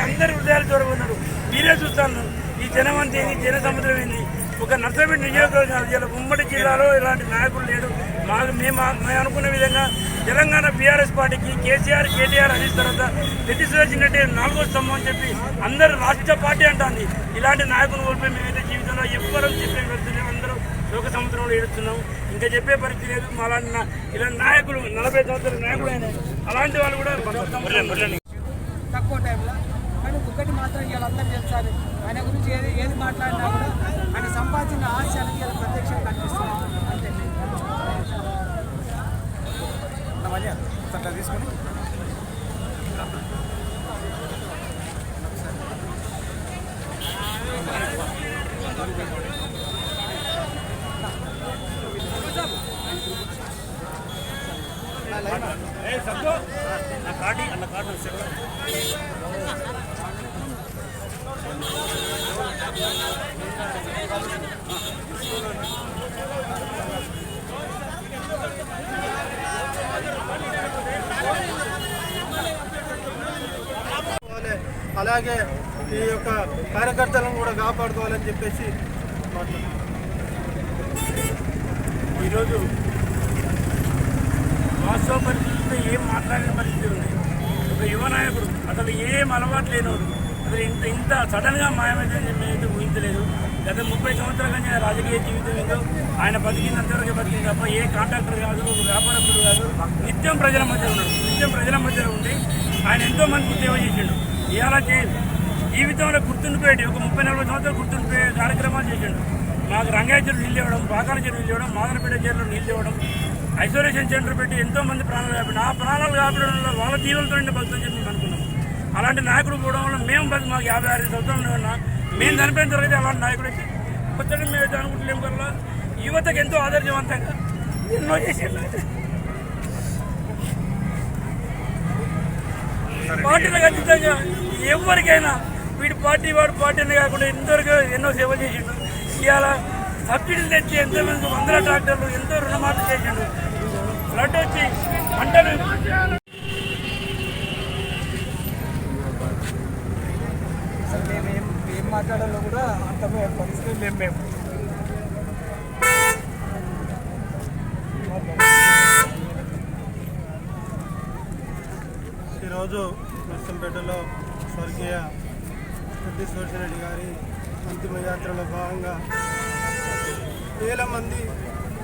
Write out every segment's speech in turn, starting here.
అందరి హృదయాలు దూరమన్నాడు. మీరే చూస్తాను ఈ జనం అంతే, జన సముద్రం ఏంది. ఒక నర్సంపేట నియోజకవర్గం ఉమ్మడి జిల్లాలో ఇలాంటి నాయకులు లేడు. మేము అనుకున్న విధంగా తెలంగాణ బీఆర్ఎస్ పార్టీకి కేసీఆర్, కేటీఆర్ హరీష్ తర్వాత రెడ్డి సురేష్ రెడ్డి 4వ స్తంభం అని చెప్పి అందరూ రాష్ట్ర పార్టీ అంటుంది. ఇలాంటి నాయకులు కోల్పోయి మేమైతే జీవితంలో ఎవ్వరూ చెప్పే పరిస్థితి, అందరూ లోక సముద్రంలో ఏడుస్తున్నాం. ఇంకా చెప్పే పరిస్థితి లేదు. అలాంటి ఇలాంటి నాయకులు 40 సంవత్సరాల నాయకులు అయినా అలాంటి వాళ్ళు కూడా తక్కువ టైంలో కానీ ఒకటి మాత్రం ఇవాళ అందరూ చేస్తారు. ఆయన గురించి ఏది మాట్లాడినా కూడా ఆయన సంపాదించిన ఆశ అనేది ఇలా ప్రత్యక్షంగా కనిపిస్తుంది. అంతే తీసుకొని అలాగే ఈ యొక్క కార్యకర్తలను కూడా కాపాడుకోవాలని చెప్పేసి ఈరోజు వాస్తవ పరిస్థితుల్లో ఏం మాట్లాడిన పరిస్థితి ఉంది. ఒక యువ నాయకుడు అసలు ఏం అలవాటు లేనివాడు అసలు ఇంత సడన్గా మాయమైతే మేమైతే ఊహించలేదు. గత 30 సంవత్సరాల నుంచి రాజకీయ జీవితం ఏదో ఆయన బతికినంతవరకు బతికింది తప్ప ఏ కాంట్రాక్టర్ కాదు, వ్యాపారస్తుడు కాదు. నిత్యం ప్రజల మధ్య ఉన్నాడు. నిత్యం ప్రజల మధ్యలో ఉండి ఆయన ఎంతో మందికి సేవ చేసిండు. ఇవాళ జీవితంలో గుర్తుండిపోయాడు. ఒక 30-40 సంవత్సరాలు గుర్తుండిపోయే కార్యక్రమాలు చేసిండు. మాకు రంగాయ చెరువు నీళ్ళు ఇవ్వడం, పాకాల చెరువు నీళ్ళు ఇవ్వడం, మాదనపేట చెరువులో నీళ్ళు ఇవ్వడం, ఐసోలేషన్ సెంటర్ పెట్టి ఎంతో మంది ప్రాణాలు కాపాడు. ఆ ప్రాణాలు కాపాడడం వల్ల వాళ్ళ జీవులతో బతుకుని చెప్పి మేము అనుకున్నాం. అలాంటి నాయకుడు పోవడం వల్ల మేము మాకు 56 సంవత్సరాలు ఉన్నా మేము చనిపోయిన తర్వాత అలాంటి నాయకుడు అయితే కొత్తగా మేమైతే అనుకుంటలేము వల్ల యువతకు ఎంతో ఆదర్శవంతంగా ఎన్నో చేసేది. పార్టీలకు ఖచ్చితంగా ఎవరికైనా వీడి పార్టీ వాడు పార్టీ అనే కాకుండా ఇంతవరకు ఎన్నో సేవలు చేసిండు. ఇవాళ సబ్సిడీలు తెచ్చి ఎంతోమంది 100 ట్రాక్టర్లు ఎంతో రుణమాఫీ చేసిండు. ఫ్లడ్ వచ్చి పంటలు ఏం మాట్లాడాలో కూడా అర్థమయ్యే పరిస్థితి లేము. మేము ఈరోజు నర్సంపేటలో స్వర్గీయ రెడ్డి సురేష్ రెడ్డి గారి అంతిమ యాత్రలో భాగంగా వేల మంది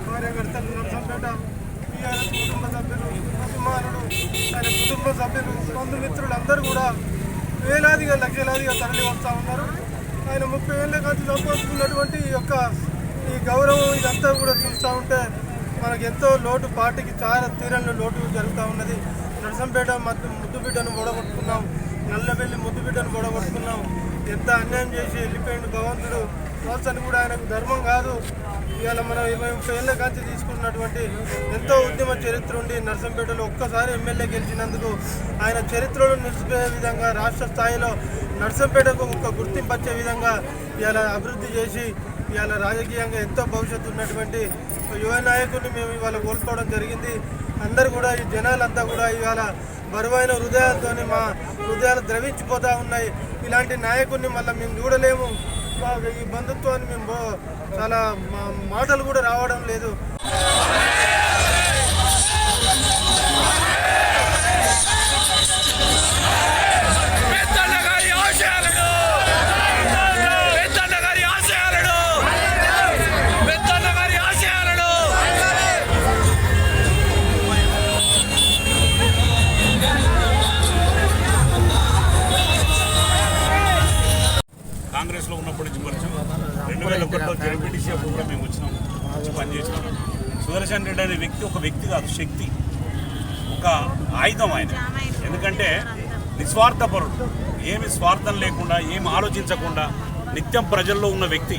కార్యకర్తలు నర్సంపేట టీఆర్ఎస్ కుటుంబ సభ్యులు, అభిమానులు, ఆయన కుటుంబ సభ్యులు, బంధుమిత్రులు అందరూ కూడా వేలాదిగా లక్షలాదిగా తరలి వస్తూ ఉన్నారు. ఆయన 30 ఏళ్ళ కాదు సంపాదించుకున్నటువంటి ఈ గౌరవం ఇదంతా కూడా చూస్తూ ఉంటే మనకు ఎంతో లోటు, పార్టీకి చాలా తీరని లోటు జరుగుతూ ఉన్నది. నర్సంపేట ముద్దుబిడ్డను ఓడగొట్టుకున్నాం, నల్లబెల్లి ముద్దుబిడ్డను ఓడగొట్టుకున్నాం. ఎంత అన్యాయం చేసి వెళ్ళిపోయింది భగవంతుడు. వాస్తవాన్ని కూడా ఆయనకు ధర్మం కాదు. ఇవాళ మనం 30 ఏళ్ళ కాంచి తీసుకున్నటువంటి ఎంతో ఉద్యమ చరిత్ర ఉండి నర్సంపేటలో ఒక్కసారి ఎమ్మెల్యే గెలిచినందుకు ఆయన చరిత్రలో నిలిచిపోయే విధంగా రాష్ట్ర స్థాయిలో నర్సంపేటకు ఒక గుర్తింపు వచ్చే విధంగా ఇవాళ అభివృద్ధి చేసి ఇవాళ రాజకీయంగా ఎంతో భవిష్యత్తు ఉన్నటువంటి యువ నాయకుడిని మేము ఇవాళ కోల్పోవడం జరిగింది. అందరూ కూడా ఈ జనాలంతా కూడా ఇవాళ బరువైన హృదయాలతో మా హృదయాలు ద్రవించిపోతూ ఉన్నాయి. ఇలాంటి నాయకుడిని మళ్ళీ మేము చూడలేము. ఈ బంధుత్వాన్ని మేము చాలా మాటలు కూడా రావడం లేదు. కాంగ్రెస్లో ఉన్నప్పటి నుంచి పరిచయం 2001లో జెడ్పీటీసీ అప్పుడు కూడా మేము వచ్చినాం, పనిచేసినాం. సుదర్శన్ రెడ్డి అనే వ్యక్తి ఒక వ్యక్తి కాదు, శక్తి, ఒక ఆయుధం ఆయన. ఎందుకంటే నిస్వార్థపరుడు. ఏమి స్వార్థం లేకుండా ఏమి ఆలోచించకుండా నిత్యం ప్రజల్లో ఉన్న వ్యక్తి.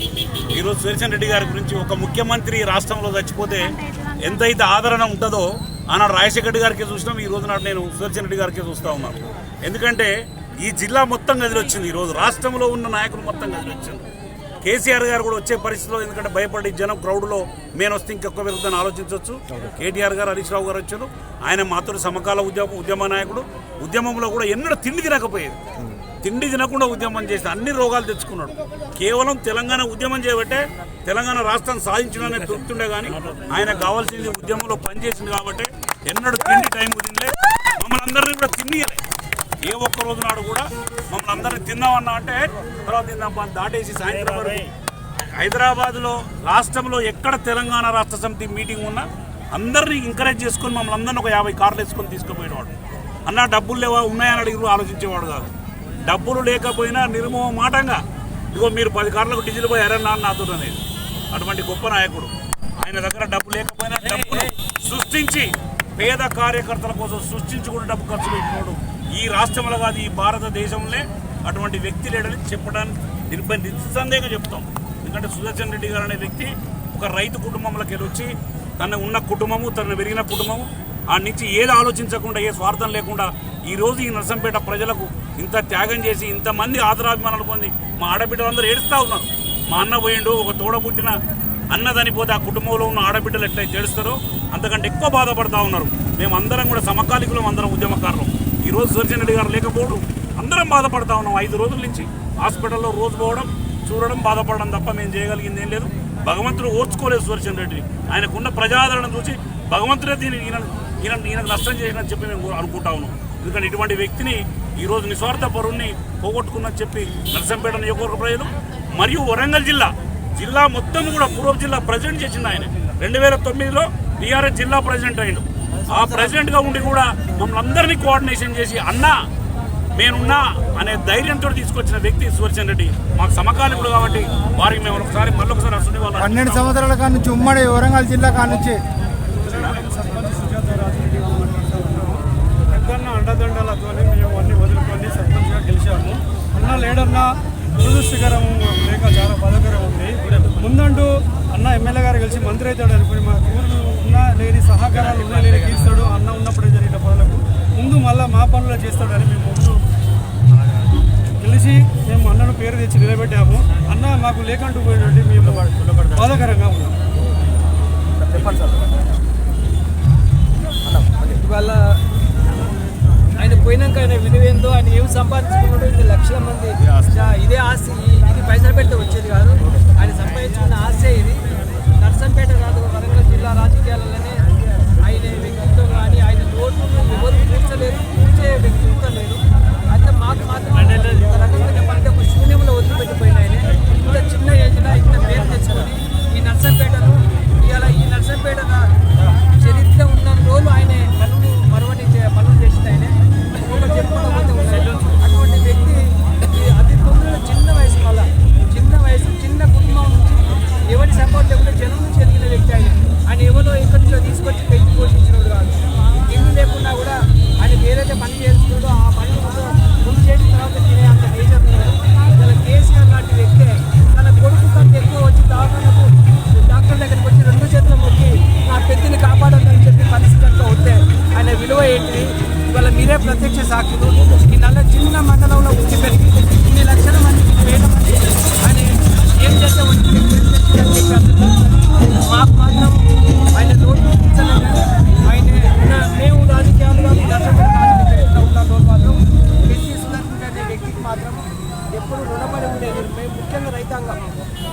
ఈరోజు సుదర్శన్ రెడ్డి గారి గురించి ఒక ముఖ్యమంత్రి రాష్ట్రంలో చచ్చిపోతే ఎంతైతే ఆదరణ ఉంటుందో ఆనాడు రాజశేఖర రెడ్డి గారికి చూసినాం, ఈ రోజు నాడు నేను సుదర్శన్ రెడ్డి గారికి చూస్తూ ఉన్నాను. ఎందుకంటే ఈ జిల్లా మొత్తం కదిలొచ్చింది, ఈరోజు రాష్ట్రంలో ఉన్న నాయకులు మొత్తం కదిలొచ్చింది. కేసీఆర్ గారు కూడా వచ్చే పరిస్థితిలో, ఎందుకంటే భయపడి జనం క్రౌడ్లో నేను వస్తే ఇంకెక్కువ పెరుగుతుందని ఆలోచించవచ్చు. కేటీఆర్ గారు, హరీష్ రావు గారు వచ్చారు. ఆయన మాతో సమకాల ఉద్యమ నాయకుడు. ఉద్యమంలో కూడా ఎన్నడూ తిండి తినకపోయేది, తిండి తినకుండా ఉద్యమం చేసి అన్ని రోగాలు తెచ్చుకున్నాడు. కేవలం తెలంగాణ ఉద్యమం చేయబట్టే తెలంగాణ రాష్ట్రం సాధించడానే దొరుకుతుండే, కానీ ఆయనకు కావాల్సింది ఉద్యమంలో పనిచేసింది కాబట్టి ఎన్నడూ తిండి టైం తినలే. మమ్మల్ని అందరినీ కూడా తినియలే. ఏ ఒక్క రోజు నాడు కూడా మమ్మల్ని అందరినీ తిందామన్నా అంటే తర్వాత తిందాం దాటేసి సాయంత్రం వరకు హైదరాబాద్లో రాష్ట్రంలో ఎక్కడ తెలంగాణ రాష్ట్ర సమితి మీటింగ్ ఉన్నా అందరినీ ఎంకరేజ్ చేసుకొని మమ్మల్ని అందరినీ ఒక 50 కార్లు వేసుకొని తీసుకుపోయేవాడు. అన్న డబ్బులు లేవా, ఉన్నాయని అడిగి ఆలోచించేవాడు కాదు. డబ్బులు లేకపోయినా నిర్మోహమాటంగా ఇదిగో మీరు 10 కార్లకు డీజిల్ పోయారని నాతో అనేది. అటువంటి గొప్ప నాయకుడు. ఆయన దగ్గర డబ్బు లేకపోయినా డబ్బులు సృష్టించి పేద కార్యకర్తల కోసం సృష్టించి కూడా డబ్బు ఖర్చు పెట్టినోడు ఈ రాష్ట్రంలో కాదు, ఈ భారతదేశంలో అటువంటి వ్యక్తి లేడని చెప్పడానికి నిస్సందేహంగా చెప్తాం. ఎందుకంటే సుదర్శన్ రెడ్డి గారు అనే వ్యక్తి ఒక రైతు కుటుంబంలోకి వెళ్ళొచ్చి తన ఉన్న కుటుంబము, తన పెరిగిన కుటుంబము ఆ నుంచి ఏది ఆలోచించకుండా, ఏ స్వార్థం లేకుండా ఈరోజు ఈ నర్సంపేట ప్రజలకు ఇంత త్యాగం చేసి ఇంతమంది ఆదరాభిమానాలు పొంది మా ఆడబిడ్డలందరూ ఏడుస్తూ ఉన్నారు. మా అన్న పోయిండు, ఒక తోడబుట్టిన అన్న చనిపోతే ఆ కుటుంబంలో ఉన్న ఆడబిడ్డలు ఎట్లయితే ఏడుస్తారో అంతకంటే ఎక్కువ బాధపడతా ఉన్నారు. మేము అందరం కూడా సమకాలికులం, అందరం ఉద్యమకారులం. ఈరోజు సుదర్శన్ రెడ్డి గారు లేకపోవడం అందరం బాధపడతా ఉన్నాం. 5 రోజుల నుంచి హాస్పిటల్లో రోజు పోవడం, చూడడం, బాధపడడం తప్ప మేము చేయగలిగింది ఏం లేదు. భగవంతుడు ఓర్చుకోలేదు సుదర్శన్ రెడ్డిని. ఆయనకున్న ప్రజాదరణ చూసి భగవంతుడే ఈయనకు నష్టం చేసినని చెప్పి మేము అనుకుంటా ఉన్నాం. ఎందుకంటే ఇటువంటి వ్యక్తిని ఈరోజు నిస్వార్థ పరుణ్ణి పోగొట్టుకున్నని చెప్పి నర్సంపేట నియోజకవర్గ ప్రజలు మరియు వరంగల్ జిల్లా మొత్తం కూడా పూర్వ జిల్లా ప్రెసిడెంట్ చేసింది ఆయన. 2009లో టీఆర్ఎస్ జిల్లా ప్రెసిడెంట్ అయ్యాడు. ఆ ప్రెసిడెంట్గా ఉండి కూడా మమ్మల్ని అందరినీ కోఆర్డినేషన్ చేసి అన్నా నేనున్నా అనే ధైర్యంతో తీసుకొచ్చిన వ్యక్తి సుదర్శన్ రెడ్డి. మాకు సమకాలీకుడు కాబట్టి వారికి మేము మళ్ళొకసారి అసలు 12 సంవత్సరాల కాడ నుంచి ఉమ్మడి వరంగల్ జిల్లా కాడ నుంచి పెద్దన్న అండదండలతో మేము అన్ని వదులుకొని సర్పంచ్గా గెలిచాము. అన్న లేడన్నా దురదృష్టకరం లేక చాలా బాధాకరం ఉంది. ముందంటూ అన్న ఎమ్మెల్యే గారు కలిసి మంత్రి అవుతాడు అనుకుని మా ఊరు ఉన్నా లేని సహకారాలు ఉన్నా లేని తీస్తాడు. అన్న ఉన్నప్పుడే జరిగిన పనులకు ముందు మళ్ళీ మా పనులు చేస్తాడని మేము ముందు గెలిచి మేము అన్నను పేరు తెచ్చి నిలబెట్టాము. అన్న మాకు లేకంటూ పోయినట్టు మేము బాధాకరంగా ఉన్నాం. ఇవాళ ఆయన పోయినాక ఆయన విలువేందో, ఆయన ఏం సంపాదించుకున్నాడో, 2 లక్షల మంది ఇదే ఆస్తి, ఇది పైసలు పెడితే వచ్చేది కాదు. ఆయన సంపాదించుకున్న ఆస్తి ఇది. నర్సంపేట కాదు, వరంగల్ జిల్లా రాజకీయాలలోనే ఆయన వ్యక్తిత్వం కానీ ఆయన లోటు ఎవరు పూడ్చలేరు, పూడ్చే వ్యక్తిత్వం లేదు. అయితే మాకు మాత్రం ఒక రకంగా చెప్పాలంటే ఒక శూన్యంలో వదిలిపెట్టిపోయిన ఆయన ఇంత చిన్న ఏజ్లో ఇంత పేరు తెచ్చుకొని ఈ నర్సంపేటను ఇవాళ ఈ నర్సంపేట చరిత్ర ఉన్న రోజు ఆయన పనులు చేసిన ఆయన ఒకటి చెప్పుకుంటూ పోతే ఉన్నాడు. అటువంటి వ్యక్తి అతి తొందరగా చిన్న వయసు చిన్న కుటుంబం నుంచి ఎవరి సపోర్ట్ లేకుండా జనం నుంచి ఎదిగిన వ్యక్తి ఆయన ఎవరో ఎక్కడి నుంచో తీసుకొచ్చి పెంచి పోషించినోడు కాదు. ఇల్లు లేకున్నా కూడా ఆయన ఏదైతే పని చేస్తున్నాడో ఆ పని ముందు చేసిన తర్వాత తినే అంత నేచర్ ఉన్నాడు. ఇలా కేసీఆర్ లాంటి వ్యక్తే తన కొడుకు కంటే ఎక్కువ వచ్చి డాక్టర్ దగ్గరికి వచ్చి 2 చేతులు మొక్కి నా పెద్దని కాపాడాలని చెప్పి పరిస్థితి అంతా వస్తే ఆయన విలువ ఏంటి? ఇవాళ మీరే ప్రత్యక్ష సాక్షులు. ఈ చిన్న మండలంలో ఉచ్చి పెరిగి 2 లక్షల మంది, 1,000 మంది ఆయన ఏం చేస్తే మాకు మాత్రం ఆయన నోటు ఆయన మేము రాజకీయాలుగా ఉన్న మాత్రం వ్యక్తి సుదర్శన్ అనే వ్యక్తికి మాత్రం ఎప్పుడు రుణపడి ఉండేది. మేము ముఖ్యంగా రైతాంగం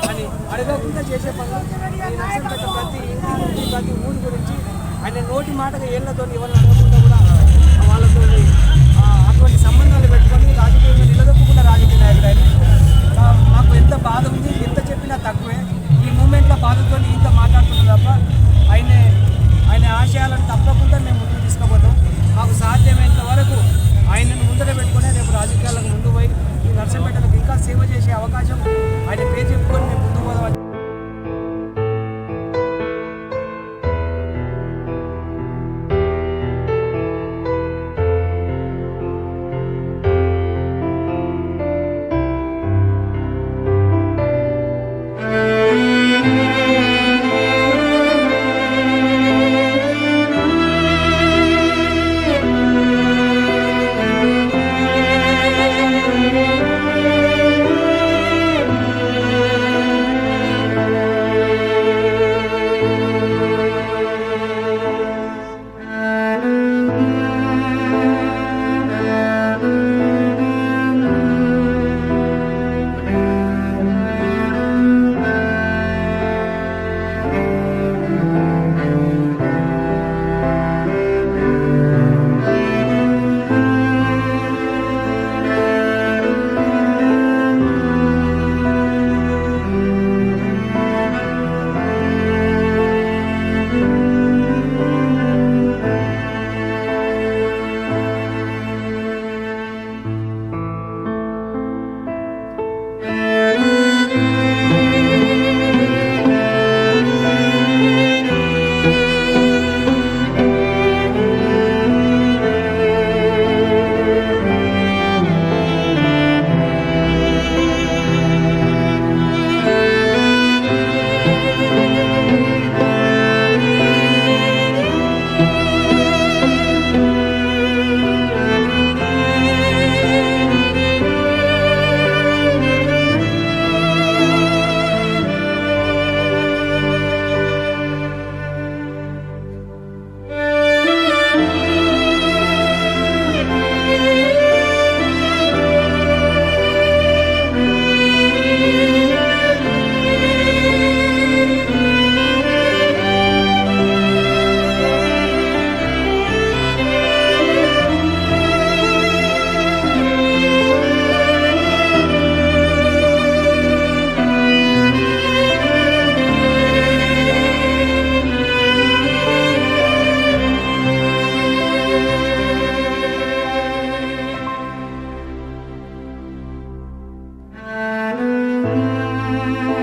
అని అడగకుండా చేసే పనులు ఈ నర్సంపేట ప్రతి ఇంటి గురించి, ప్రతి ఊరి గురించి ఆయన నోటి మాటగా ఏళ్లతో ఎవరిని అడగకుండా కూడా వాళ్ళతో అటువంటి సంబంధాలు పెట్టుకొని రాజకీయంగా నిలదొక్కున్న రాజకీయ నాయకుడు ఆయన. మాకు ఎంత బాధ ఉంది, ఎంత చెప్పినా తక్కువే. ఈ మూమెంట్లో బాధతో ఇంత మాట్లాడుతున్నాం తప్ప ఆయన ఆశయాలను తప్పకుండా మేము ముందుకు తీసుకుపోతాం. మాకు సాధ్యమైనంత వరకు ఆయనను ముందర పెట్టుకుని రేపు రాజకీయాలకు ముందు పోయి ఈ నర్సంపేటలకు ఇంకా సేవ చేసే అవకాశం ఆయన పేరు చెప్పుకొని మేము ముందుకు పోదాం. Thank you.